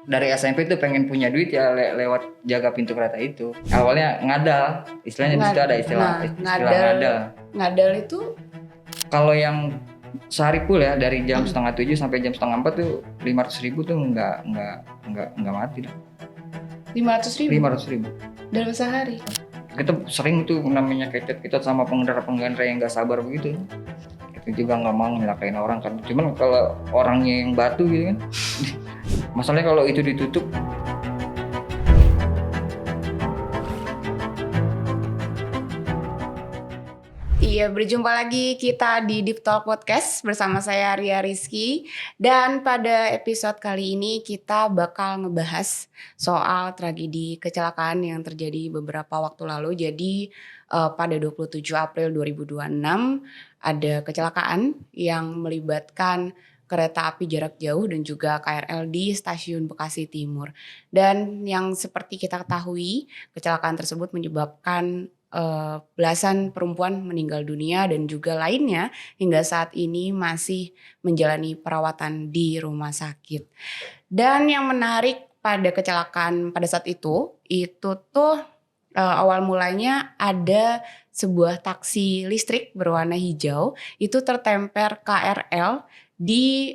dari SMP tuh pengen punya duit ya lewat jaga pintu kereta itu. Awalnya ngadal, istilahnya di situ ada istilah ngadal. Ngadal itu kalau yang sehari full ya dari jam setengah 7 sampai jam setengah 4 tuh 500.000 tuh nggak mati dah. 500.000 dalam sehari. Kita sering tuh namanya kecet-kecet sama pengendara yang nggak sabar begitu. Kita juga nggak mau nyelakain orang kan. Cuman kalau orangnya yang batu gitu kan. Masalahnya kalau itu ditutup. Iya, berjumpa lagi kita di Deep Talk Podcast bersama saya Ria Rizky. Dan pada episode kali ini kita bakal ngebahas soal tragedi kecelakaan yang terjadi beberapa waktu lalu. Jadi pada 27 April 2026 ada kecelakaan yang melibatkan kereta api jarak jauh dan juga KRL di stasiun Bekasi Timur. Dan yang seperti kita ketahui, kecelakaan tersebut menyebabkan belasan perempuan meninggal dunia dan juga lainnya hingga saat ini masih menjalani perawatan di rumah sakit. Dan yang menarik pada kecelakaan pada saat itu tuh awal mulanya ada sebuah taksi listrik berwarna hijau itu tertemper KRL di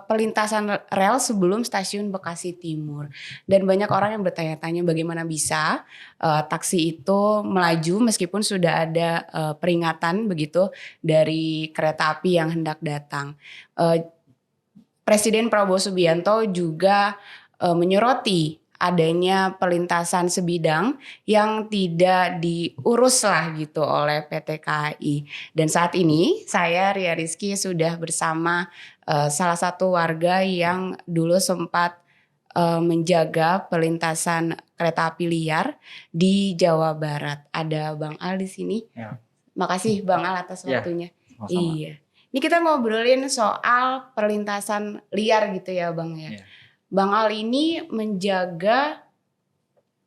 pelintasan rel sebelum stasiun Bekasi Timur. Dan banyak orang yang bertanya-tanya bagaimana bisa taksi itu melaju meskipun sudah ada peringatan begitu dari kereta api yang hendak datang. Presiden Prabowo Subianto juga menyoroti adanya pelintasan sebidang yang tidak diurus lah gitu oleh PT KAI. Dan saat ini saya Ria Rizky sudah bersama salah satu warga yang dulu sempat menjaga pelintasan kereta api liar di Jawa Barat. Ada Bang Al di sini. Ya. Makasih Bang Al atas waktunya. Sama-sama. Iya. Ini kita ngobrolin soal perlintasan liar gitu ya Bang ya. Bang Al ini menjaga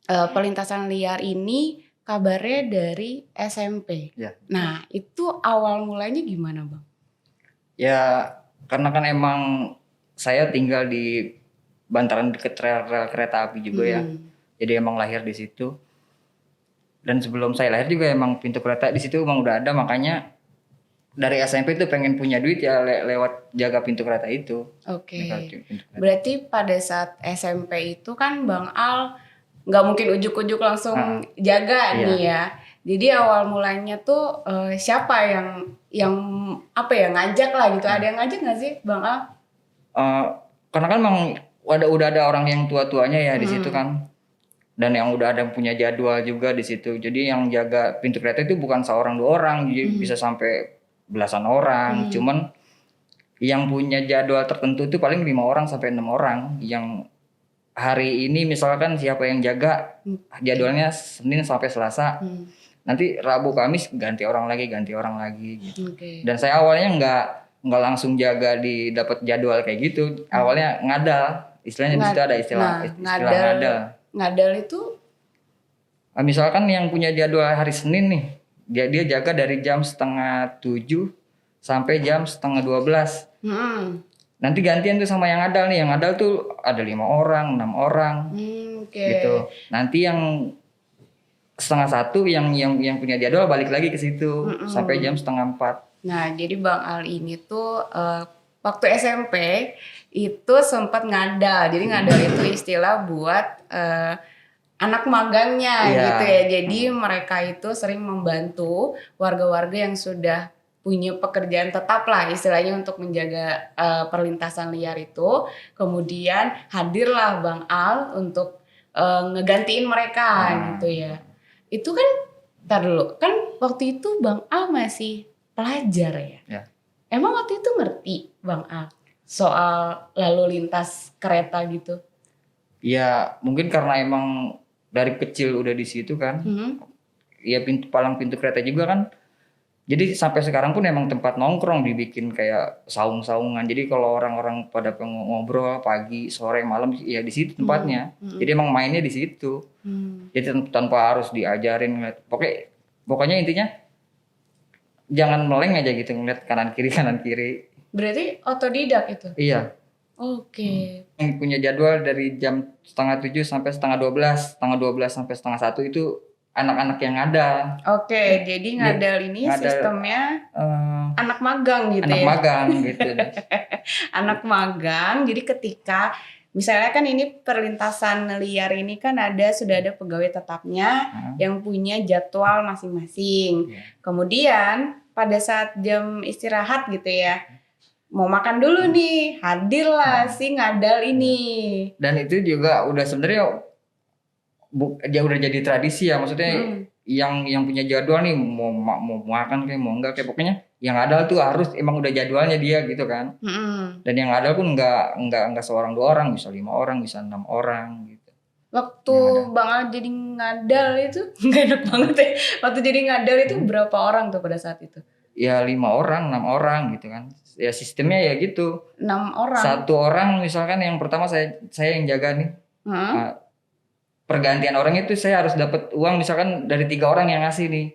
pelintasan liar ini kabarnya dari SMP. Ya. Nah itu awal mulanya gimana Bang? Ya karena kan emang saya tinggal di bantaran deket rel kereta api juga ya. Jadi emang lahir di situ. Dan sebelum saya lahir juga emang pintu kereta di situ emang udah ada, makanya dari SMP tuh pengen punya duit ya lewat jaga pintu kereta itu. Oke. Berarti pada saat SMP itu kan Bang Al nggak mungkin ujuk-ujuk langsung jaga nih ya. Jadi awal mulanya tuh siapa yang apa ya ngajak lah gitu? Ada yang ngajak nggak sih Bang Al? Karena kan emang udah ada orang yang tua-tuanya ya di situ kan. Dan yang udah ada punya jadwal juga di situ. Jadi yang jaga pintu kereta itu bukan seorang dua orang, jadi bisa sampai belasan orang. Cuman yang punya jadwal tertentu itu paling 5 orang sampai 6 orang. Yang hari ini misalkan siapa yang jaga jadwalnya Senin sampai Selasa. Nanti Rabu Kamis ganti orang lagi gitu. Dan saya awalnya nggak langsung jaga di dapat jadwal kayak gitu. Awalnya ngadal. Istilahnya di situ ada istilah ngadal. Ngadal itu misalkan yang punya jadwal hari Senin nih, dia jaga dari jam 6:30 sampai jam 11:30. Nanti gantian tuh sama yang ngadal nih. Yang ngadal tuh ada 5 orang, 6 orang. Gitu. Nanti yang 1:30 yang punya jadwal balik lagi ke situ sampai jam 3:30. Nah, jadi Bang Al ini tuh waktu SMP itu sempat ngadal. Jadi ngadal itu istilah buat anak magangnya gitu ya. Jadi mereka itu sering membantu warga-warga yang sudah punya pekerjaan tetap lah istilahnya untuk menjaga perlintasan liar itu. Kemudian hadirlah Bang Al untuk ngegantiin mereka gitu ya. Itu kan, ntar dulu, kan waktu itu Bang Al masih pelajar ya. Emang waktu itu ngerti Bang Al soal lalu lintas kereta gitu? Ya mungkin karena emang dari kecil udah di situ kan. Ya palang pintu kereta juga kan. Jadi sampai sekarang pun emang tempat nongkrong dibikin kayak saung-saungan. Jadi kalau orang-orang pada ngobrol pagi, sore, malam ya di situ tempatnya. Jadi emang mainnya di situ. Jadi tanpa harus diajarin. Pokoknya intinya jangan meleng aja gitu ngeliat kanan kiri. Berarti otodidak itu? Iya. Oke. Yang punya jadwal dari jam setengah 7 sampai setengah 12 sampai setengah 1 itu anak-anak yang ada. Oke, jadi ngadal ini Ngadal, sistemnya eh, anak magang gitu anak ya. magang gitu. Anak magang. Jadi ketika misalnya kan ini perlintasan liar ini kan sudah ada pegawai tetapnya yang punya jadwal masing-masing. Iya. Kemudian pada saat jam istirahat gitu ya, mau makan dulu nih, hadirlah si ngadal ini. Dan itu juga udah sebenarnya dia udah jadi tradisi ya, maksudnya yang punya jadwal nih mau makan kayak mau enggak kayak pokoknya yang ada tuh harus emang udah jadwalnya dia gitu kan. Dan yang ada pun enggak seorang dua orang, bisa 5 orang, bisa 6 orang gitu. Waktu Bang Al jadi ngadal itu nggak enak banget ya. Waktu jadi ngadal itu berapa orang tuh pada saat itu? Ya 5 orang, 6 orang gitu kan. Ya sistemnya ya gitu. 6 orang. 1 orang misalkan yang pertama saya yang jaga nih. Pergantian orang itu saya harus dapat uang misalkan dari 3 orang yang ngasih nih.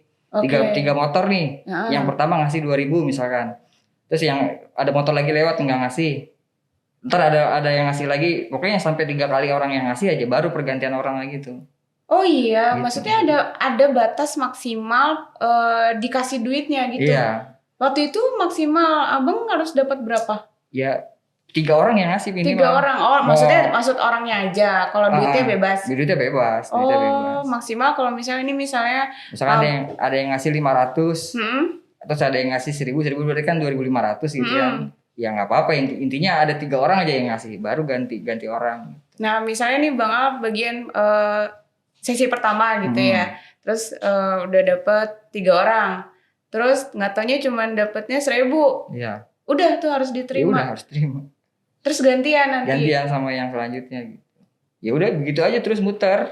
Tiga motor nih. Yang pertama ngasih 2.000 misalkan. Terus yang ada motor lagi lewat nggak ngasih. Ntar ada yang ngasih lagi. Pokoknya sampai 3 kali orang yang ngasih aja baru pergantian orang lagi tuh. Oh iya, gitu. Maksudnya ada batas maksimal dikasih duitnya gitu. Iya. Waktu itu maksimal abang harus dapat berapa? Ya 3 orang yang ngasih minimal. 3 orang. Oh, maksud orangnya aja. Kalau duitnya bebas. Duitnya bebas. Oh, maksimal kalau misalnya misalkan ada yang ngasih 500. Terus ada yang ngasih 1.000 berarti kan 2.500 gitu kan. Ya nggak apa-apa, intinya ada 3 orang aja yang ngasih, baru ganti orang. Nah, misalnya nih Bang Al bagian sesi pertama gitu ya. Terus udah dapet 3 orang. Terus nggak taunya cuma dapetnya 1.000. Iya. Udah tuh harus diterima. Ya udah harus terima. Terus gantian nanti. Gantian sama yang selanjutnya gitu. Ya udah begitu aja terus muter.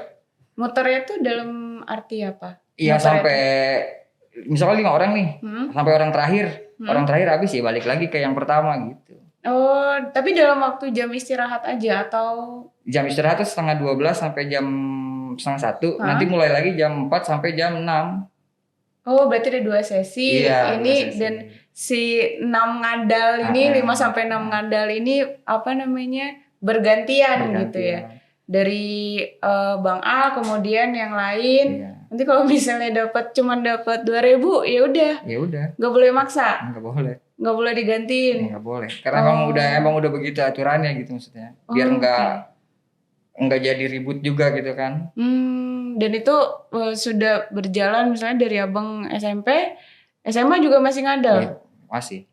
Muternya tuh dalam arti apa? Iya sampai misalnya 5 orang nih. Sampai orang terakhir. Orang terakhir habis ya balik lagi ke yang pertama gitu. Oh, tapi dalam waktu jam istirahat aja atau? Jam istirahat tuh setengah 12 sampai jam setengah 1. Nanti mulai lagi jam 4 sampai jam 6. Oh, berarti ada 2 sesi. Iya, ini 2 sesi. Dan si 6 ngadal ini, 5 sampai 6 ngadal ini apa namanya? Bergantian gitu ya. Dari Bang A kemudian yang lain. Iya. Nanti kalau misalnya cuman dapat 2.000 ya udah. Ya udah. Enggak boleh maksa. Enggak boleh. Enggak boleh digantiin. Enggak boleh. Karena emang udah begitu aturannya gitu maksudnya. Biar enggak jadi ribut juga gitu kan. Dan itu sudah berjalan misalnya dari abang SMP, SMA juga masih ngadal? Ya, masih.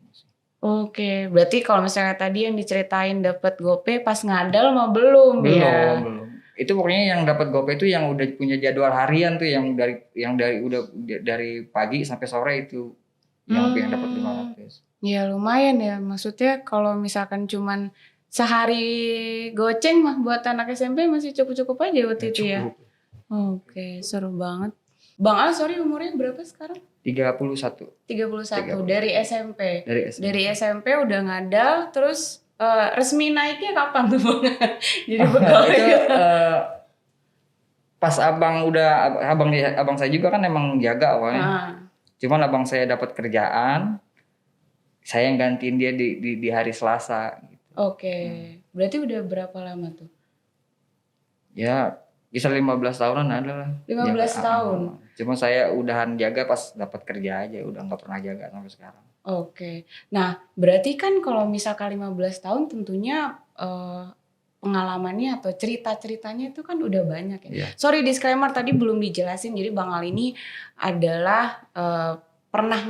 Oke, berarti kalau misalnya tadi yang diceritain dapat GoPay pas ngadal mah belum ya? Belum. Itu pokoknya yang dapat GoPay itu yang udah punya jadwal harian tuh yang dari pagi sampai sore itu yang dapat 500. Ya lumayan ya, maksudnya kalau misalkan cuman sehari goceng mah buat anak SMP masih cukup-cukup aja waktu itu ya. Oke, seru banget. Bang Al, sorry umurnya berapa sekarang? 31. Dari SMP. Dari SMP udah ngadal, terus resmi naiknya kapan tuh Bang? Jadi pegawai. Itu pas abang saya juga kan emang jaga awalnya. Cuman abang saya dapat kerjaan, saya yang gantiin dia di hari Selasa. Gitu. Oke, berarti udah berapa lama tuh? Ya, bisa 15 tahunan ada lah. 15 tahun. Cuma saya udahan jaga pas dapat kerja aja, udah nggak pernah jaga sampai sekarang. Oke. Nah, berarti kan kalau misalkan 15 tahun tentunya pengalamannya atau cerita-ceritanya itu kan udah banyak ya. Yeah. Sorry disclaimer tadi belum dijelasin. Jadi Bang Al ini adalah pernah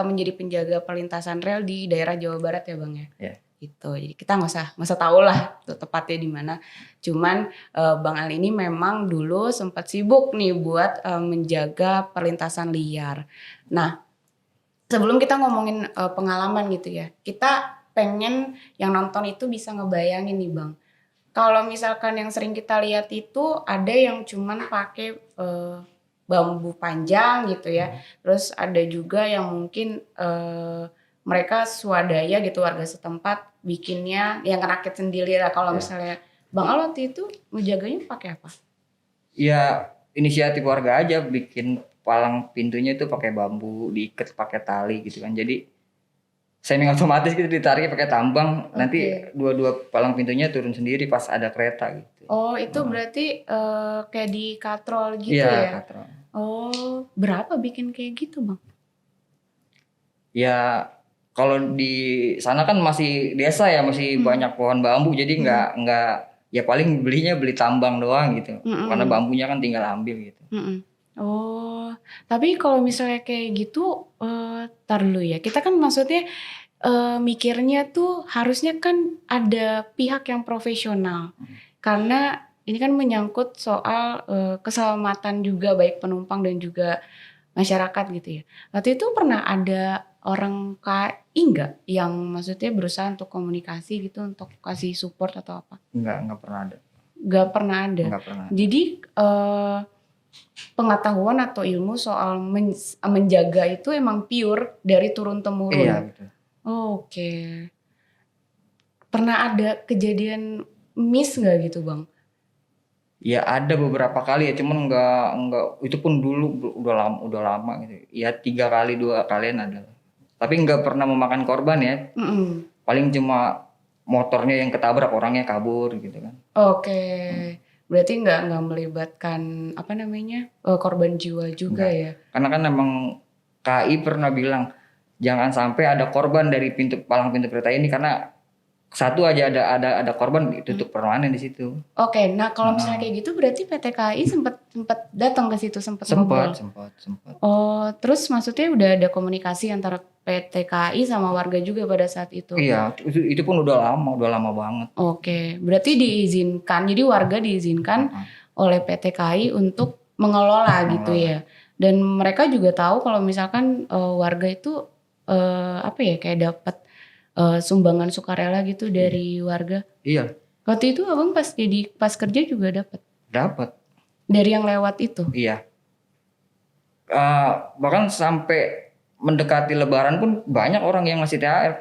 menjadi penjaga perlintasan rel di daerah Jawa Barat ya Bang ya. Yeah. Gitu. Jadi kita nggak usah tahu lah tepatnya di mana. Cuman Bang Al ini memang dulu sempat sibuk nih buat menjaga perlintasan liar. Nah, sebelum kita ngomongin pengalaman gitu ya, kita pengen yang nonton itu bisa ngebayangin nih Bang. Kalau misalkan yang sering kita lihat itu ada yang cuman pakai bambu panjang gitu ya. Terus ada juga yang mungkin mereka swadaya gitu warga setempat bikinnya yang rakit sendiri lah. Kalau misalnya Bang Al waktu itu ngejaganya pakai apa? Ya inisiatif warga aja bikin palang pintunya itu pakai bambu, diikat pakai tali gitu kan. Jadi semi otomatis gitu, ditarik pakai tambang. Oke. Nanti dua palang pintunya turun sendiri pas ada kereta gitu. Oh, itu berarti kayak di katrol gitu Iya, ya? katrol. Oh, berapa bikin kayak gitu, Bang? Ya kalau di sana kan masih desa ya, masih banyak pohon bambu, jadi nggak ya paling beli tambang doang gitu. Karena bambunya kan tinggal ambil gitu. Oh, tapi kalau misalnya kayak gitu, tar dulu ya. Kita kan maksudnya mikirnya tuh harusnya kan ada pihak yang profesional. Karena ini kan menyangkut soal keselamatan juga baik penumpang dan juga masyarakat gitu ya. Waktu itu pernah ada orang KAI nggak yang maksudnya berusaha untuk komunikasi gitu untuk kasih support atau apa? Nggak pernah ada. Nggak pernah ada. Nggak pernah. Jadi pengetahuan atau ilmu soal menjaga itu emang pure dari turun temurun. Iya gitu. Oke. Pernah ada kejadian miss nggak gitu, Bang? Ya ada beberapa kali ya, cuman nggak itu pun dulu udah lama gitu. Ya 3 kali 2 kalian ada. Tapi nggak pernah memakan korban ya. Paling cuma motornya yang ketabrak, orangnya kabur gitu kan. Oke. Berarti nggak melibatkan apa namanya korban jiwa juga Enggak. ya? Karena kan emang KAI pernah bilang jangan sampai ada korban dari palang pintu kereta ini, karena satu aja ada korban tutup permanen di situ. Oke, nah kalau misalnya kayak gitu berarti PT KAI sempat datang ke situ, sempat ngobrol. Sempat. Oh, terus maksudnya udah ada komunikasi antara PT KAI sama warga juga pada saat itu? Iya, itu pun udah lama banget. Oke, berarti diizinkan, jadi warga diizinkan oleh PT KAI untuk mengelola gitu ya. Dan mereka juga tahu kalau misalkan warga itu apa ya kayak dapat sumbangan sukarela gitu dari warga. Iya. Waktu itu abang pas kerja juga dapat. Dapat. Dari yang lewat itu. Iya. Bahkan sampai mendekati Lebaran pun banyak orang yang ngasih THR.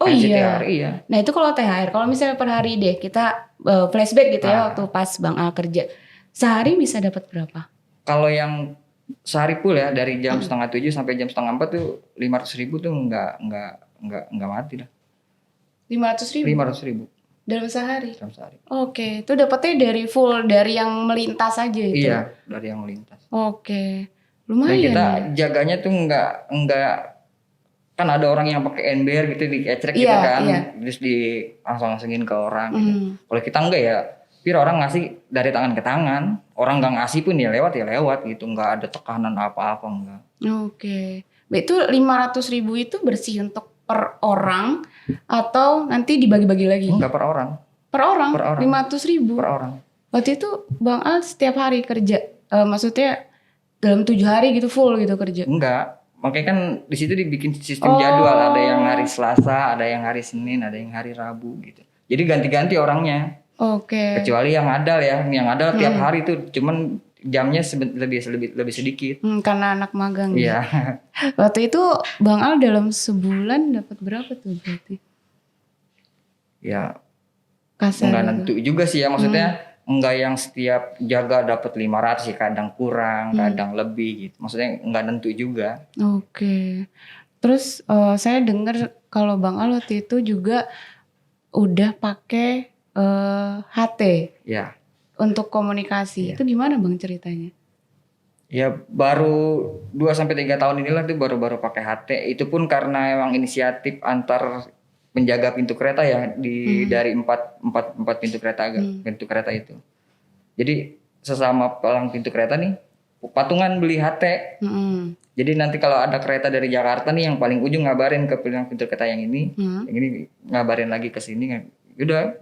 Oh iya. THR, iya. Nah itu kalau THR, kalau misalnya per hari deh kita flashback gitu ya waktu pas Bang Al kerja, sehari bisa dapat berapa? Kalau yang sehari full ya dari jam 6:30 sampai jam 3:30 tuh 500.000 tuh nggak mati dah. 500.000? 500.000 dalam sehari? dalam sehari. Oke, itu dapetnya dari full, dari yang melintas aja itu? Iya, dari yang melintas. Oke, lumayan. Dan kita ya? jaganya tuh nggak kan ada orang yang pakai NBR gitu dikecrek gitu kan, terus langsungin ke orang gitu. Kalau kita enggak ya, orang ngasih dari tangan ke tangan, orang nggak ngasih pun ya lewat gitu, nggak ada tekanan apa-apa enggak. Oke, itu 500.000 itu bersih untuk per orang atau nanti dibagi-bagi lagi? Enggak, per orang. Per orang? 500.000? Per orang. Waktu itu Bang Al setiap hari kerja, maksudnya dalam 7 hari gitu full gitu kerja? Enggak, makanya kan di situ dibikin sistem jadwal, ada yang hari Selasa, ada yang hari Senin, ada yang hari Rabu gitu. Jadi ganti-ganti orangnya. Oke. Kecuali yang adal ya, yang adal tiap hari tuh, cuman jamnya lebih sedikit. Karena anak magang. Iya. Waktu itu Bang Al dalam sebulan dapat berapa tuh berarti? Ya. Kasar. Enggak nentu juga sih ya, maksudnya enggak yang setiap jaga dapat 500 sih, kadang kurang, kadang lebih gitu. Maksudnya enggak nentu juga. Oke. Terus saya dengar kalau Bang Al waktu itu juga udah pakai HT. Ya. Untuk komunikasi. Itu gimana Bang ceritanya? Ya baru 2-3 tahun inilah tuh baru pakai HT. Itu pun karena emang inisiatif antar penjaga pintu kereta ya dari empat pintu kereta itu. Jadi sesama palang pintu kereta nih patungan beli HT. Jadi nanti kalau ada kereta dari Jakarta nih yang paling ujung ngabarin ke palang pintu kereta yang ini ngabarin lagi ke sini. Udah.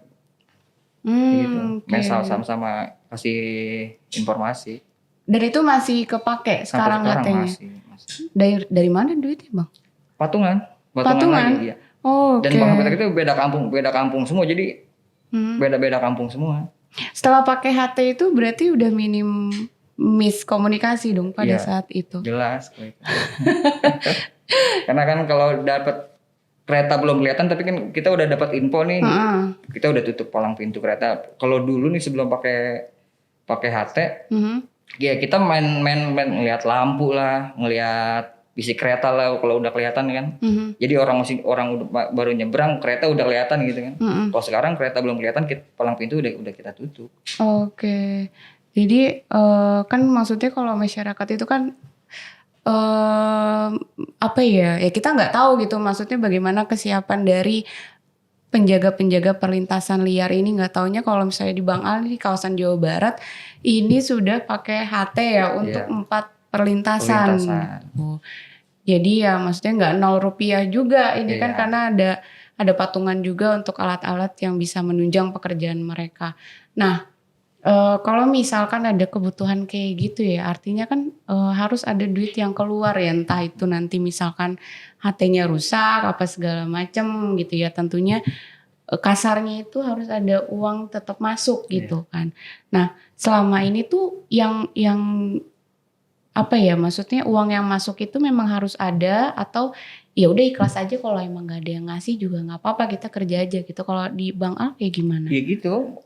Gitu. Mesal sama-sama kasih informasi. Dan itu masih kepake sekarang HT-nya? Masih. Dari mana duitnya Bang? Patungan lagi, iya. Oh, dan Bang itu beda kampung semua, jadi beda kampung semua. Setelah pakai HT itu berarti udah minim miskomunikasi dong pada saat itu? Jelas kalau itu. Karena kan kalau dapat kereta belum kelihatan, tapi kan kita udah dapat info nih, kita udah tutup palang pintu kereta. Kalau dulu nih sebelum pakai HT, ya kita main ngelihat lampu lah, ngelihat bisik kereta lah kalau udah kelihatan kan. Jadi orang baru nyebrang kereta udah kelihatan gitu kan. Kalau sekarang kereta belum kelihatan, palang pintu udah kita tutup. Oke. Jadi kan maksudnya kalau masyarakat itu kan apa ya kita nggak tahu gitu, maksudnya bagaimana kesiapan dari penjaga-penjaga perlintasan liar ini. Nggak taunya kalau misalnya di Bang Al di kawasan Jawa Barat ini sudah pakai HT ya untuk 4 perlintasan. Oh. Jadi ya maksudnya nggak Rp0 juga ini kan, karena ada patungan juga untuk alat-alat yang bisa menunjang pekerjaan mereka. Nah, kalau misalkan ada kebutuhan kayak gitu ya, artinya kan harus ada duit yang keluar ya, entah itu nanti misalkan HT-nya rusak apa segala macam gitu ya, tentunya kasarnya itu harus ada uang tetap masuk gitu kan. Nah, selama ini tuh yang apa ya, maksudnya uang yang masuk itu memang harus ada, atau ya udah ikhlas aja kalau emang nggak ada yang ngasih juga nggak apa-apa, kita kerja aja gitu. Kalau di Bang Al kayak gimana? Ya gitu.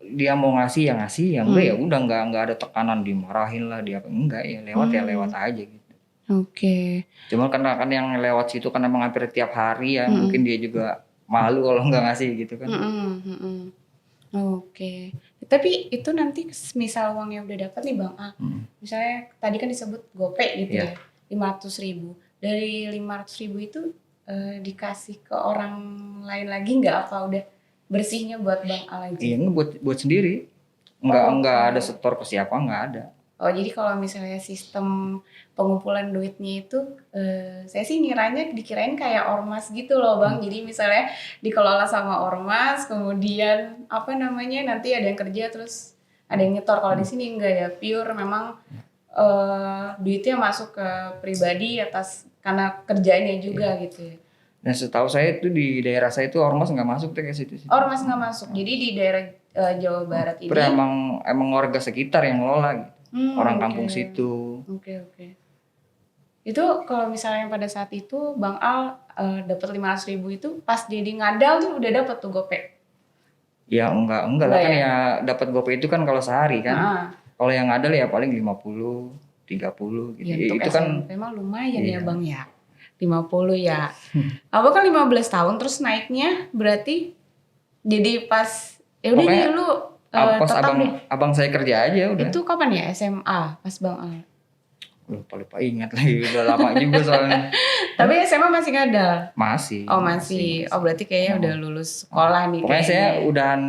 Dia mau ngasih ya ngasih, yang enggak ya udah, nggak ada tekanan dimarahin lah dia, enggak ya lewat aja gitu. Oke. Cuma karena kan yang lewat situ kan emang hampir tiap hari ya, mungkin dia juga malu kalau nggak ngasih gitu kan. Oke. Tapi itu nanti misal uangnya udah dapat nih Bang A, misalnya tadi kan disebut GoPay gitu ya, 500.000. Dari 500.000 itu dikasih ke orang lain lagi nggak, apa udah bersihnya buat Bang A aja? Iya, buat sendiri. Nggak ada setor ke siapa, nggak ada. Oh, jadi kalau misalnya sistem pengumpulan duitnya itu, saya sih dikirain kayak ormas gitu loh Bang. Jadi misalnya dikelola sama ormas, kemudian apa namanya, nanti ada yang kerja terus ada yang nyetor. Kalau di sini enggak ya, pure memang duitnya masuk ke pribadi atas karena kerjanya juga gitu ya. Nah, setahu saya itu di daerah saya itu ormas nggak masuk tuh kayak situ. Ormas nggak masuk. Jadi di daerah Jawa Barat ini emang warga sekitar yang ngelola gitu. Orang kampung situ. Oke. Itu kalau misalnya pada saat itu Bang Al dapat 500.000 itu pas jadi ngadal tuh udah dapat tuh GoPay? Ya enggak lah kan ya, dapat GoPay itu kan kalau sehari kan. Kalau yang ngadal ya paling 50, 30 gitu. Ya, untuk itu SMP kan mah lumayan ya Bang ya. 50 ya. Abang kan 15 tahun terus naiknya berarti jadi pas ya udah nih lu pas abang saya kerja aja udah. Itu kapan ya, SMA pas Bang Al? Lupa ingat lagi, udah lama juga soalnya. Tapi SMA masih ngadal? Masih. Oh masih. Oh berarti kayaknya udah lulus sekolah nih. Pokoknya saya udahan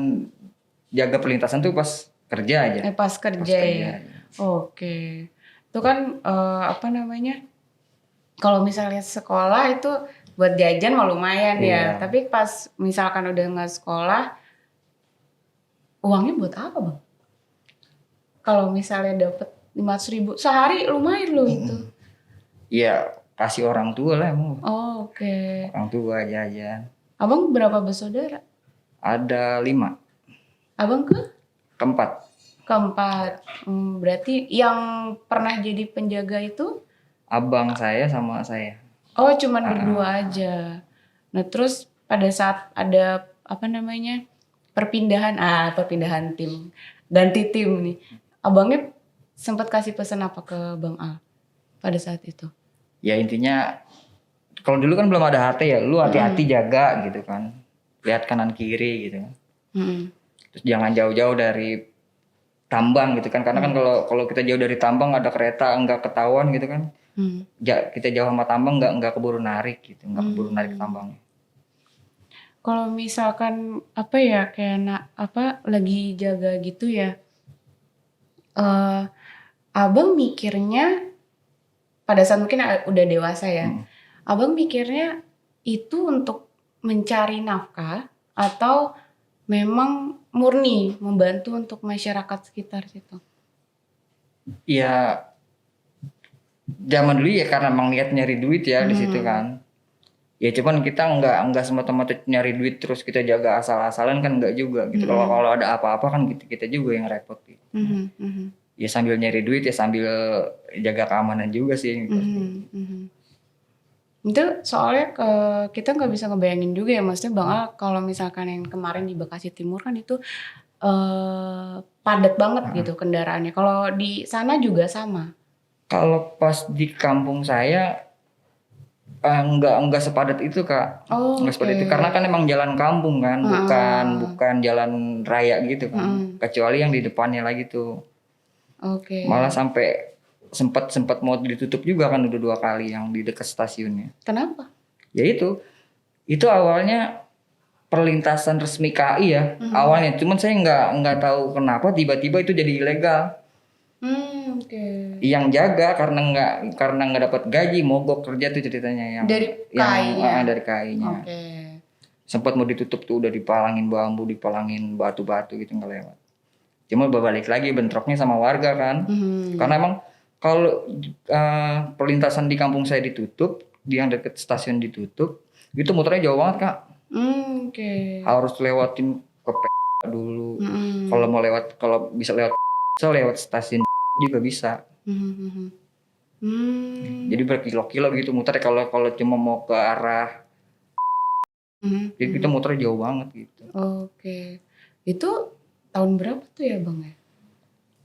jaga perlintasan tuh pas kerja aja. Pas kerja ya. Oke. Itu kan apa namanya? Kalau misalnya sekolah itu buat jajan mah lumayan ya. Tapi pas misalkan udah nggak sekolah, uangnya buat apa Bang? Kalau misalnya dapet 500.000 sehari lumayan loh itu. Iya, kasih orang tua lah emang. Oh, oke. Orang tua aja. Abang berapa bersaudara? Ada 5. Abang Keempat. Berarti yang pernah jadi penjaga itu? Abang saya sama saya. Oh, cuman berdua aja. Nah, terus pada saat ada apa namanya? Perpindahan tim. Ganti tim nih. Abangnya sempat kasih pesan apa ke Bang Al pada saat itu? Ya intinya kalau dulu kan belum ada HT ya, lu hati-hati jaga gitu kan. Lihat kanan kiri gitu. Terus jangan jauh-jauh dari tambang gitu kan, karena kan kalau kita jauh dari tambang ada kereta nggak ketahuan gitu kan. Kita jauh sama tambang nggak keburu narik gitu, nggak keburu narik tambangnya. Kalau misalkan apa ya kayak lagi jaga gitu ya, abang mikirnya pada saat mungkin udah dewasa ya, abang mikirnya itu untuk mencari nafkah atau memang murni membantu untuk masyarakat sekitar situ? Ya zaman dulu ya karena emang niat nyari duit ya di situ kan. Ya cuman kita nggak semata-mata nyari duit terus kita jaga asal-asalan kan, nggak juga gitu. Kalau ada apa-apa kan kita juga yang repot gitu. Ya sambil nyari duit ya sambil jaga keamanan juga sih. Itu soalnya kita nggak bisa ngebayangin juga ya, maksudnya Bang Al kalau misalkan yang kemarin di Bekasi Timur kan itu padat banget gitu kendaraannya. Kalau di sana juga sama? Kalau pas di kampung saya enggak sepadat itu Kak. Oh, Enggak sepadat itu karena kan emang jalan kampung kan, bukan jalan raya gitu kan. Kecuali yang di depannya lagi tuh. Oke. Malah sampai sempat mau ditutup juga kan udah 2 kali yang di dekat stasiunnya. Kenapa? Ya itu awalnya perlintasan resmi KAI ya awalnya. Cuman saya nggak tahu kenapa tiba-tiba itu jadi ilegal. Oke. Yang jaga karena nggak dapat gaji mogok kerja tuh ceritanya yang Dari KAI-nya. Dari KAI-nya. Oke. Sempat mau ditutup tuh udah dipalangin bambu, dipalangin batu-batu gitu nggak lewat. Cuma balik lagi bentroknya sama warga kan. Karena emang kalau perlintasan di kampung saya ditutup, di yang dekat stasiun ditutup, itu muternya jauh banget Kak. Oke. Harus lewatin ke dulu. Kalau bisa lewat stasiun juga bisa. Jadi berkilo-kilo gitu muter kalau cuma mau ke arah. Jadi kita muter jauh banget gitu. Oke. Itu tahun berapa tuh ya Bang ya?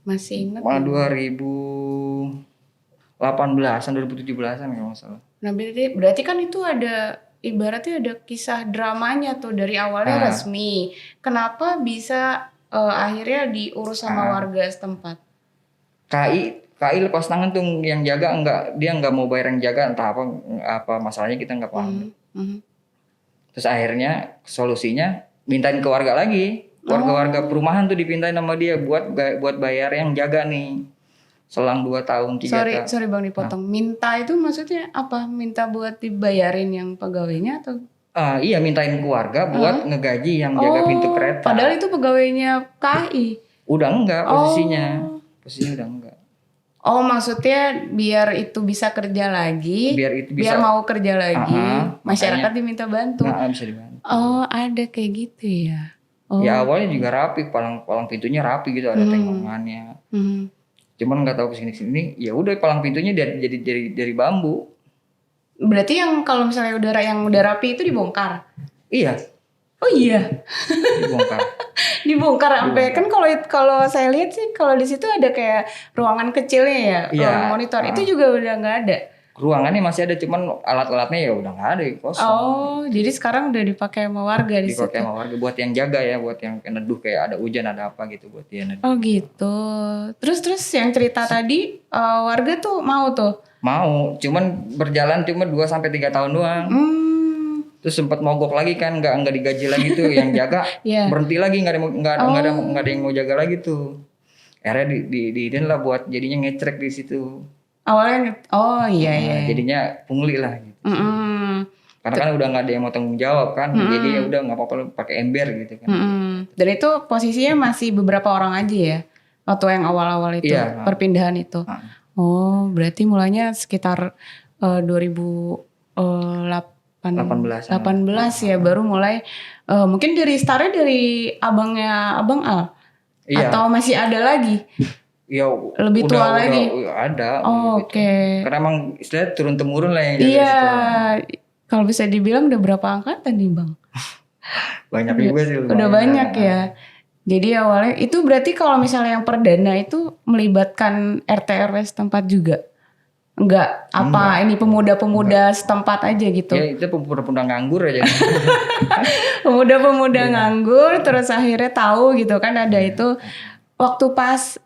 Masih ingat? 2018-an, 2017-an kalau nggak salah. Nah berarti kan itu ada ibaratnya ada kisah dramanya tuh dari awalnya resmi. Kenapa bisa akhirnya diurus sama warga setempat? KAI lepas tangan tuh yang jaga dia nggak mau bayar yang jaga entah apa masalahnya kita nggak paham. Terus akhirnya solusinya mintain ke warga lagi. Warga perumahan tuh dipintain sama dia buat bayar yang jaga nih. Selang 2 tahun 3 tahun. Sorry Bang dipotong. Minta itu maksudnya apa? Minta buat dibayarin yang pegawainya atau? Iya mintain ke warga buat ngegaji yang jaga pintu kereta. Padahal itu pegawainya KAI. Udah enggak posisinya. Posisinya udah enggak. Oh maksudnya biar itu bisa kerja lagi, biar mau kerja lagi, masyarakat diminta bantu. Bisa dibantu. Oh ada kayak gitu ya? Oh. Ya awalnya juga rapi, palang pintunya rapi gitu, ada tengongannya. Cuman nggak tahu kesini, ya udah palang pintunya jadi dari bambu. Berarti yang kalau misalnya yang udah rapi itu dibongkar? Iya. Oh iya. Dibongkar. Dibongkar sampai kan kalau saya lihat sih kalau di situ ada kayak ruangan kecilnya ya, ruangan monitor itu juga udah nggak ada. Ruangannya masih ada, cuman alat-alatnya ya udah nggak ada, kosong. Oh, jadi sekarang udah dipakai sama warga di situ. Dipakai sama warga buat yang jaga ya, buat yang neduh kayak ada hujan ada apa gitu buat dia neduh. Oh gitu. Terus yang cerita tadi warga tuh mau tuh? Mau, cuman berjalan cuma 2-3 tahun doang. Terus sempat mogok lagi kan, nggak digaji lagi tuh yang jaga. Berhenti lagi, nggak ada yang mau jaga lagi tuh. Akhirnya diidin lah buat jadinya ngecrek di situ. Awalnya iya. Jadinya pungli lah gitu. Karena kan udah nggak ada yang mau tanggung jawab kan, jadi ya udah nggak apa-apa pakai ember gitu kan. Dan itu posisinya masih beberapa orang aja ya, waktu yang awal-awal itu perpindahan itu. Oh berarti mulanya sekitar 2018 ya baru mulai. Mungkin dari startnya dari abangnya Abang Al, atau masih ada lagi? Ya lebih tua lagi. Ada. Oke. Karena emang istilahnya turun temurun lah yang jaga situ. Iya. Kalau bisa dibilang udah berapa angkatan nih Bang? Banyak juga sih. Udah banyak ya. Jadi awalnya itu berarti kalau misalnya yang perdana itu melibatkan RT RW setempat juga? Enggak. Ini pemuda-pemuda setempat aja gitu? Ya itu pemuda-pemuda nganggur aja. Pemuda-pemuda nganggur terus akhirnya tahu gitu kan ada itu. Waktu pas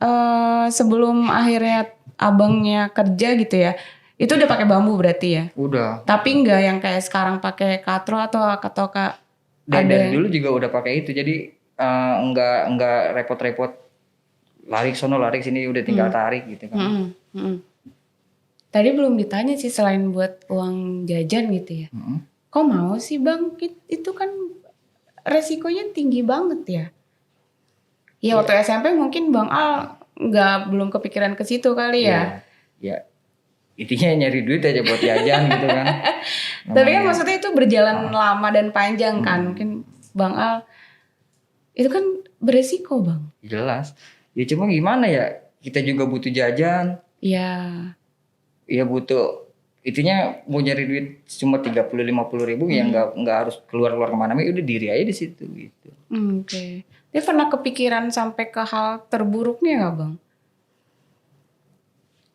sebelum akhirnya abangnya kerja gitu ya, itu udah pakai bambu berarti ya? Udah. Tapi enggak yang kayak sekarang pakai katro atau katoka? Dari dulu juga udah pakai itu, jadi enggak repot-repot lari sono lari sini, udah tinggal tarik gitu kan. Tadi belum ditanya sih selain buat uang jajan gitu ya. Kok mau sih Bang? Itu kan resikonya tinggi banget ya. Ya waktu SMP mungkin Bang Al belum kepikiran ke situ kali ya. Ya intinya nyari duit aja buat jajan gitu kan. Tapi kan maksudnya itu berjalan lama dan panjang kan. Mungkin Bang Al itu kan beresiko Bang. Jelas. Ya cuma gimana ya, kita juga butuh jajan. Iya. Iya butuh. Itunya mau nyari duit cuma 30-50 ribu ya nggak harus keluar kemana-mana, udah diri aja di situ gitu. Oke. Dia pernah kepikiran sampai ke hal terburuknya nggak Bang?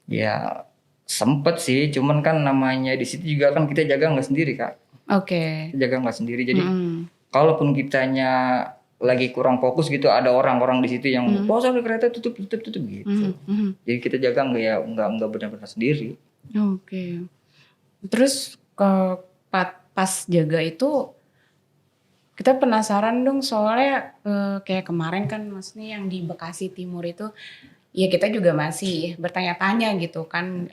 Ya Sempet sih, cuman kan namanya di situ juga kan kita jaga nggak sendiri Kak. Oke. Kita jaga nggak sendiri. Jadi Mm-mm. kalaupun kitanya lagi kurang fokus gitu, ada orang-orang di situ yang Mm-mm. sorry kereta tutup gitu. Mhm, mhm. Jadi kita jaga nggak benar-benar sendiri. Oke. Terus pas jaga itu kita penasaran dong soalnya kayak kemarin kan maksudnya yang di Bekasi Timur itu ya kita juga masih bertanya-tanya gitu kan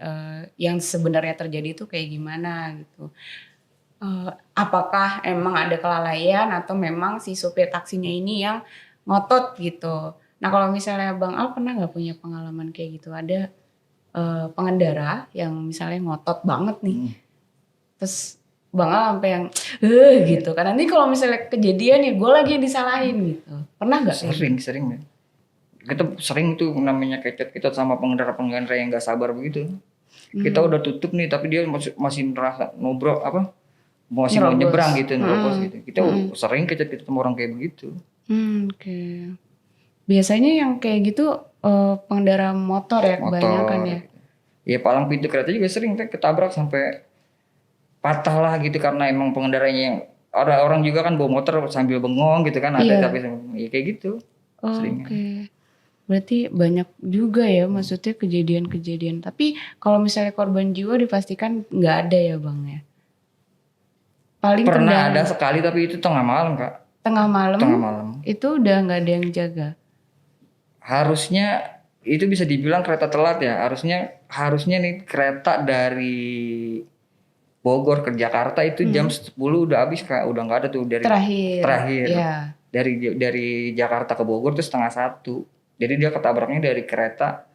yang sebenarnya terjadi itu kayak gimana gitu. Apakah emang ada kelalaian atau memang si supir taksinya ini yang ngotot gitu. Nah kalau misalnya Bang Al pernah nggak punya pengalaman kayak gitu, ada pengendara yang misalnya ngotot banget nih, terus Bang Al sampai yang gitu kan, nanti kalau misalnya kejadian ya gue lagi yang disalahin gitu, pernah nggak kayak gitu? Sering ya. Kita sering tuh namanya kecet-kecet sama pengendara-pengendara yang nggak sabar begitu. Kita udah tutup nih tapi dia masih merasa nobrok masih mau Nerobos. nyebrang gitu, nerobos gitu. Kita sering kecet-kecet sama orang kayak begitu. Oke. Biasanya yang kayak gitu pengendara motor ya kebanyakan ya. Motor. Ya palang pintu kereta juga sering kan ketabrak sampai patah lah gitu karena emang pengendaranya yang ada orang juga kan bawa motor sambil bengong gitu kan, ada tapi Iya. ya kayak gitu seringnya. Oke. Berarti banyak juga ya maksudnya kejadian-kejadian. Tapi kalau misalnya korban jiwa dipastikan nggak ada ya Bang ya. Paling Pernah ada kendaraan sekali tapi itu tengah malam Kak. tengah malam Tengah malam. itu udah nggak ada yang jaga. Harusnya itu bisa dibilang kereta telat ya. Harusnya nih kereta dari Bogor ke Jakarta itu jam 10 udah habis Kak. Udah nggak ada tuh terakhir. Ya. Dari Jakarta ke Bogor tuh 12:30. Jadi dia ketabraknya dari kereta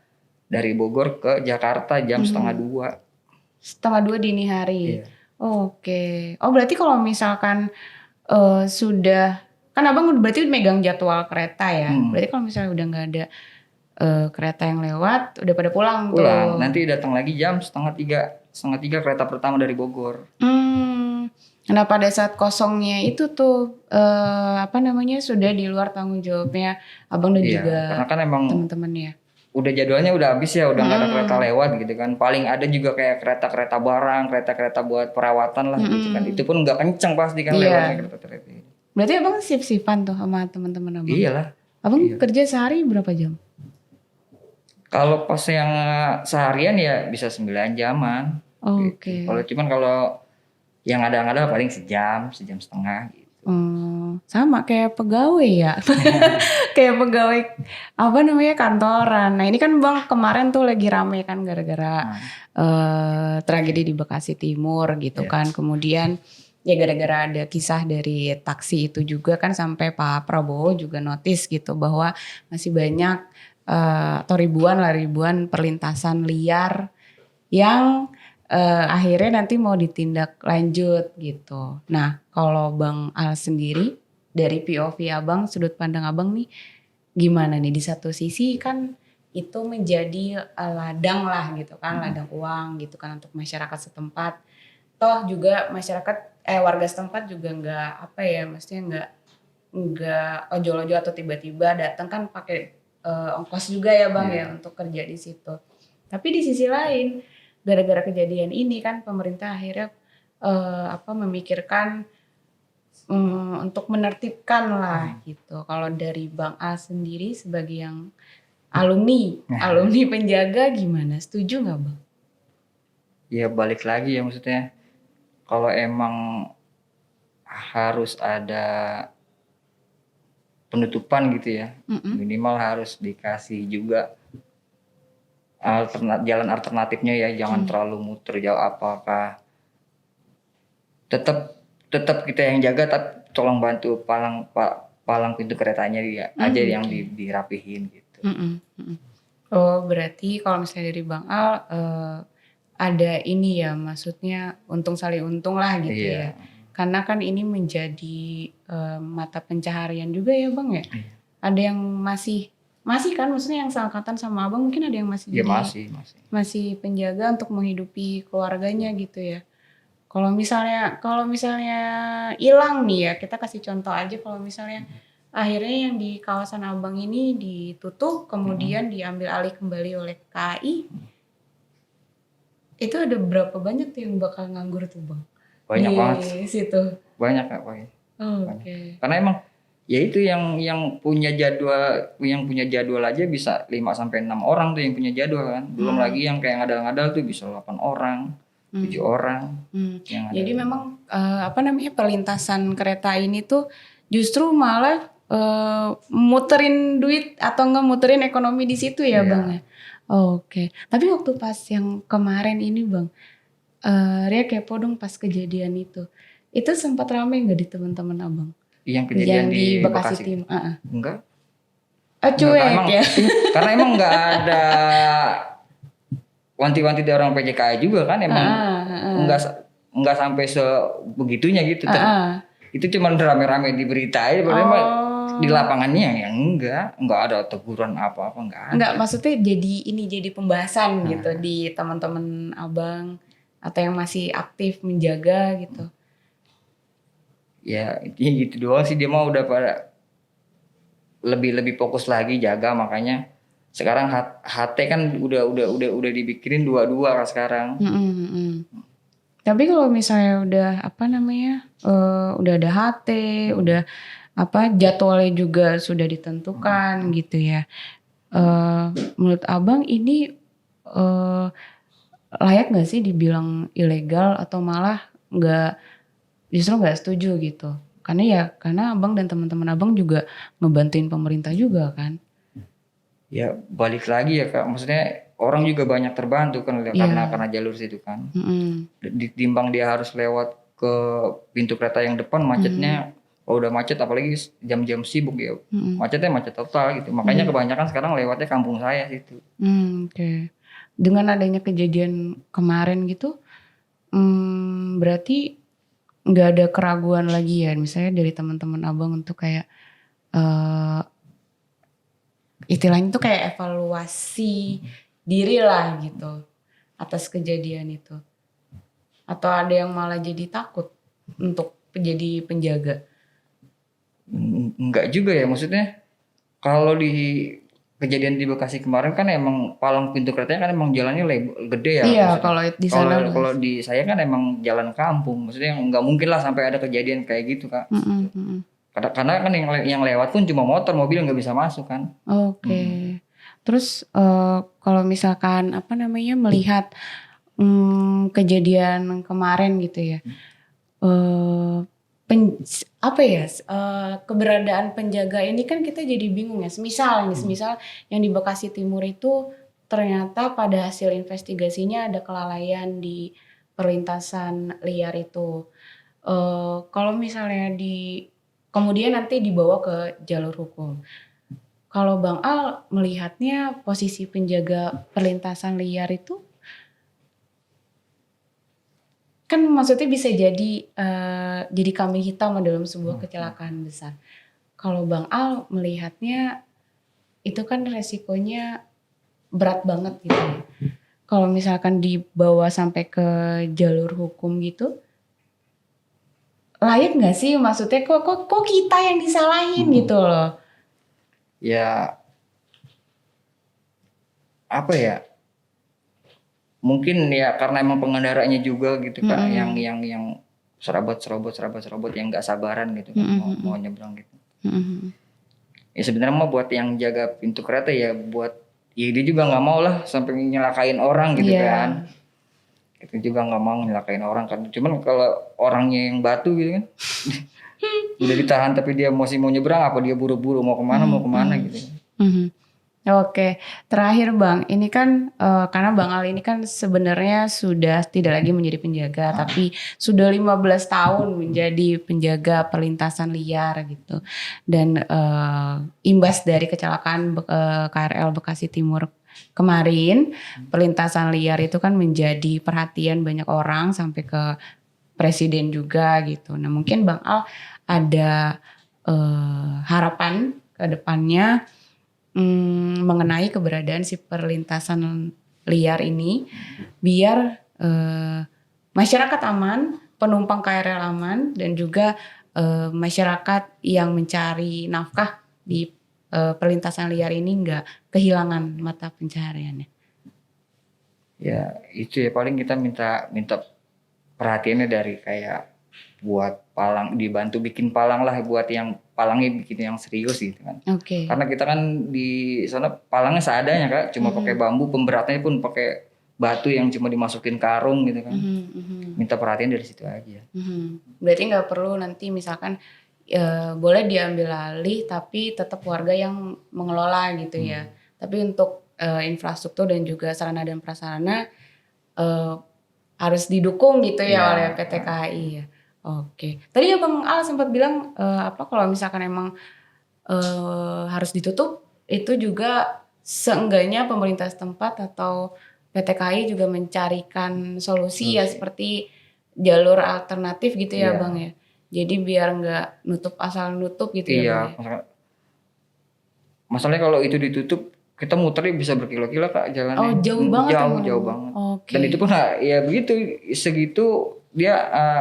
dari Bogor ke Jakarta jam setengah 2. Setengah 2 dini hari. Iya. Oke. Oh berarti kalau misalkan sudah, kan abang berarti megang jadwal kereta ya. Berarti kalau misalnya udah nggak ada kereta yang lewat, udah pada pulang tuh. Nanti datang lagi jam setengah 3 kereta pertama dari Bogor. Nah pada saat kosongnya itu tuh sudah di luar tanggung jawabnya abang dan juga Karena kan emang teman-temannya. udah jadwalnya udah habis ya, udah nggak ada kereta lewat gitu kan. Paling ada juga kayak kereta-kereta barang, kereta-kereta buat perawatan lah gitu kan. Itu pun nggak kenceng pasti kan lewatnya kereta-kereta. Berarti abang sip-sipan tuh sama teman-teman abang? Iyalah. Abang kerja sehari berapa jam? Kalau pas yang seharian ya bisa 9 jaman. Oke. Gitu. Kalau yang ada paling sejam setengah gitu. Sama kayak pegawai ya. Kayak pegawai kantoran. Nah ini kan Bang kemarin tuh lagi rame kan gara-gara tragedi di Bekasi Timur gitu kan. Kemudian ya gara-gara ada kisah dari taksi itu juga kan sampai Pak Prabowo juga notice gitu bahwa masih banyak atau ribuan perlintasan liar yang akhirnya nanti mau ditindak lanjut gitu. Nah kalau Bang Al sendiri dari POV abang, sudut pandang abang nih gimana nih? Di satu sisi kan itu menjadi ladang lah gitu kan, ladang uang gitu kan untuk masyarakat setempat. Toh juga warga setempat juga maksudnya nggak ojol-ojol atau tiba-tiba datang kan pakai ongkos juga ya Bang ya untuk kerja di situ. Tapi di sisi lain gara-gara kejadian ini kan pemerintah akhirnya memikirkan untuk menertibkan lah gitu. Kalau dari Bang A sendiri sebagai yang alumni penjaga gimana? Setuju nggak Bang? Ya balik lagi ya maksudnya. Kalau emang harus ada penutupan gitu ya, minimal harus dikasih juga jalan alternatifnya ya, jangan terlalu muter jauh. Apakah tetap kita yang jaga, tapi tolong bantu palang pintu keretanya aja yang dirapihin gitu. Oh berarti kalau misalnya dari Bang Al ada ini ya, maksudnya untung saling untung lah gitu ya. Karena kan ini menjadi mata pencaharian juga ya Bang ya. Ada yang masih kan, maksudnya yang seangkatan sama abang mungkin ada yang masih masih penjaga untuk menghidupi keluarganya gitu ya. Kalau misalnya hilang nih ya, kita kasih contoh aja kalau misalnya akhirnya yang di kawasan abang ini ditutup kemudian diambil alih kembali oleh KAI, Itu ada berapa banyak tuh yang bakal nganggur tuh Bang? Banyak Di banget, situ. banyak Kak, banyak. Oh, Banyak. oke. Karena emang ya itu yang punya jadwal aja bisa 5 sampai 6 orang tuh yang punya jadwal kan. Belum lagi yang kayak ngadal-ngadal tuh bisa 8 orang, 7 orang yang ada. Jadi memang perlintasan kereta ini tuh justru malah muterin duit atau enggak muterin ekonomi di situ ya Iya. Bang ya. Oke. Tapi waktu pas yang kemarin ini Bang, Ria kepo dong pas kejadian itu. Itu sempat rame nggak di teman-teman abang? Yang kejadian Yang di Bekasi Bekasi. Timur. Enggak. Cuek Karena ya. karena emang nggak ada wanti-wanti dari orang PJKI juga kan, emang nggak sampai sebegitunya gitu. Itu cuma rame-rame di berita aja, padahal emang di lapangannya ya enggak ada teguran apa-apa, enggak ada. Enggak, maksudnya jadi pembahasan gitu di teman-teman abang atau yang masih aktif menjaga gitu. Ya intinya gitu doang sih, dia mau udah pada lebih fokus lagi jaga, makanya sekarang HT kan udah dibikirin dua-dua kan sekarang. Tapi kalau misalnya udah udah ada HT, udah jadwalnya juga sudah ditentukan gitu ya. Menurut abang ini layak nggak sih dibilang ilegal atau malah justru nggak setuju gitu? Karena abang dan teman-teman abang juga ngebantuin pemerintah juga kan? Ya balik lagi ya Kak, maksudnya orang juga banyak terbantu kan karena jalur situ kan. Ditimbang dia harus lewat ke pintu kereta yang depan macetnya, kalau udah macet apalagi jam-jam sibuk ya, macet total gitu. Makanya kebanyakan sekarang lewatnya kampung saya situ. Oke. Dengan adanya kejadian kemarin gitu, berarti nggak ada keraguan lagi ya, misalnya dari teman-teman abang untuk kayak istilahnya tuh kayak evaluasi diri lah gitu atas kejadian itu. Atau ada yang malah jadi takut untuk jadi penjaga? Enggak juga ya, maksudnya kalau di kejadian di Bekasi kemarin kan emang palang pintu keretanya kan emang jalannya gede ya. Iya, kalau di sana kalau di saya kan emang jalan kampung, maksudnya nggak mungkin lah sampai ada kejadian kayak gitu Kak. Karena kan yang lewat pun cuma motor, mobil nggak bisa masuk kan. Oke. Terus kalau misalkan melihat kejadian kemarin gitu ya, keberadaan penjaga ini kan kita jadi bingung ya. Semisal yang di Bekasi Timur itu ternyata pada hasil investigasinya ada kelalaian di perlintasan liar itu. Kalau misalnya kemudian nanti dibawa ke jalur hukum. Kalau Bang Al melihatnya posisi penjaga perlintasan liar itu kan maksudnya bisa jadi kambing hitam dalam sebuah kecelakaan besar. Kalau Bang Al melihatnya itu kan resikonya berat banget gitu ya. Kalau misalkan dibawa sampai ke jalur hukum gitu, layak nggak sih? Maksudnya kok kita yang disalahin gitu loh? Ya apa ya? Mungkin ya karena emang pengendaranya juga gitu Kak, yang serabot yang nggak sabaran gitu kan, mau nyebrang gitu. Ya sebenarnya mah buat yang jaga pintu kereta ya buat ya dia juga nggak mau lah sampai nyelakain orang gitu kan. Itu juga nggak mau nyelakain orang kan. Cuman kalau orangnya yang batu gitu kan, udah ditahan tapi dia masih mau nyebrang, apa dia buru-buru mau kemana gitu. Oke, terakhir Bang, ini kan karena Bang Al ini kan sebenarnya sudah tidak lagi menjadi penjaga, tapi sudah 15 tahun menjadi penjaga perlintasan liar gitu. Dan imbas dari kecelakaan KRL Bekasi Timur kemarin, perlintasan liar itu kan menjadi perhatian banyak orang sampai ke presiden juga gitu. Nah mungkin Bang Al ada harapan ke depannya mengenai keberadaan si perlintasan liar ini biar masyarakat aman, penumpang KRL aman, dan juga masyarakat yang mencari nafkah di perlintasan liar ini nggak kehilangan mata pencahariannya. Ya itu ya paling kita minta perhatiannya dari kayak buat palang, dibantu bikin palang lah, buat yang palangnya bikin yang serius gitu kan. Oke. Karena kita kan di sana palangnya seadanya Kak, cuma pakai bambu, pemberatnya pun pakai batu yang cuma dimasukin karung gitu kan. Minta perhatian dari situ aja. Berarti nggak perlu nanti misalkan boleh diambil alih tapi tetap warga yang mengelola gitu ya. Tapi untuk infrastruktur dan juga sarana dan prasarana harus didukung gitu ya oleh PT KAI ya. Oke. Tadi ya Bang Al sempat bilang kalau misalkan emang harus ditutup, itu juga seenggaknya pemerintah setempat atau PT KAI juga mencarikan solusi ya seperti jalur alternatif gitu ya Bang ya. Jadi biar nggak nutup asal nutup gitu ya Bang ya. Masalahnya kalau itu ditutup kita muternya bisa berkilo-kilo Kak jalannya. Oh jauh banget jauh banget. Oke. Dan itu pun ya begitu segitu dia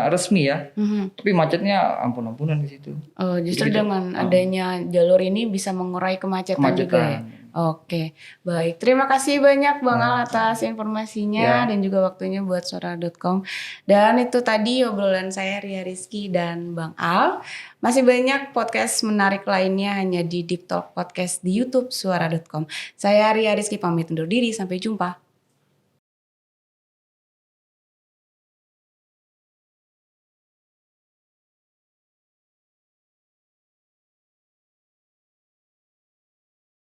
resmi ya. Tapi macetnya ampun-ampunan di situ. Oh, justru dengan adanya jalur ini bisa mengurai kemacetan juga ya. Oke, baik. Terima kasih banyak Bang Al atas informasinya dan juga waktunya buat suara.com. Dan itu tadi obrolan saya Ria Rizky dan Bang Al. Masih banyak podcast menarik lainnya hanya di Deep Talk Podcast di YouTube suara.com. Saya Ria Rizky pamit undur diri, sampai jumpa.